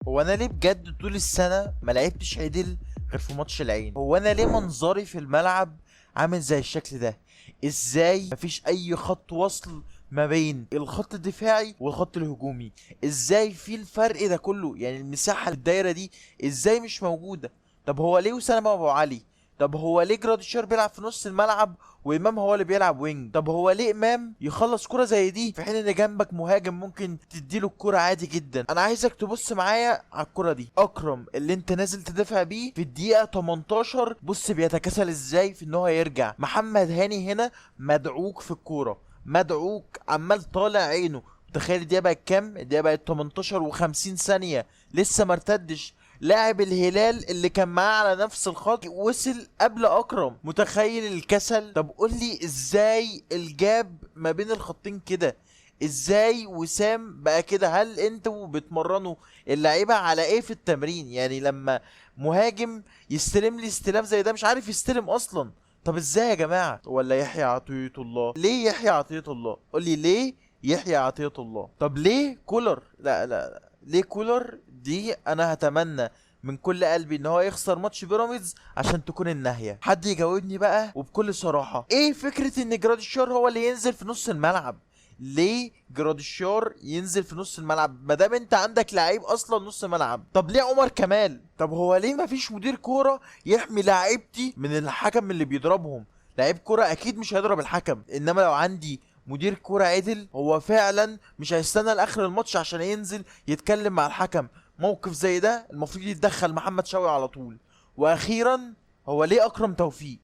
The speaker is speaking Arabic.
هو انا ليه بجد طول السنه ما لعبتش عدل غير في ماتش العين؟ هو انا ليه منظري في الملعب عامل زي الشكل ده؟ ازاي مفيش اي خط وصل ما بين الخط الدفاعي والخط الهجومي؟ ازاي في الفرق ده كله؟ يعني المساحه الدايره دي ازاي مش موجوده؟ طب هو ليه وسام ابو علي؟ طب هو ليه جراديشار بيلعب في نص الملعب وامام هو اللي بيلعب وينج؟ طب هو ليه امام يخلص كرة زي دي في حين ان جنبك مهاجم ممكن تديله الكرة عادي جدا؟ انا عايزك تبص معايا على الكرة دي. اكرم اللي انت نازل تدافع بيه في الدقيقة 18 بص بيتكاسل ازاي في ان هو يرجع. محمد هاني هنا مدعوك في الكورة، مدعوك عمال طالع عينه. تخيل الدقيقة بقت كام؟ الدقيقة بقت 18 و50 ثانية لسه مرتدش. لاعب الهلال اللي كان معاه على نفس الخط وصل قبل اكرم. متخيل الكسل؟ طب قول لي ازاي الجاب ما بين الخطين كده؟ ازاي وسام بقى كده؟ هل انتوا بتمرنوا اللعيبه على ايه في التمرين؟ يعني لما مهاجم يستلم لي استلام زي ده مش عارف يستلم اصلا. طب ازاي يا جماعه؟ ولا يحيى عطية الله؟ ليه يحيى عطية الله؟ قول لي ليه يحيى عطية الله؟ طب ليه كولر؟ لا ليه كولر دي؟ انا هتمنى من كل قلبي ان هو يخسر ماتش بيراميدز عشان تكون النهايه. حد يجاوبني بقى وبكل صراحه، ايه فكره ان جراديشار هو اللي ينزل في نص الملعب؟ ليه جراديشار ينزل في نص الملعب ما دام انت عندك لعيب اصلا نص ملعب؟ طب ليه عمر كمال؟ طب هو ليه ما فيش مدير كوره يحمي لاعيبتي من الحكم اللي بيضربهم؟ لعيب كوره اكيد مش هيضرب الحكم، انما لو عندي مدير كوره عدل هو فعلا مش هيستنى لاخر الماتش عشان ينزل يتكلم مع الحكم. موقف زي ده المفروض يتدخل محمد شوقي على طول. واخيرا، هو ليه اكرم توفيق؟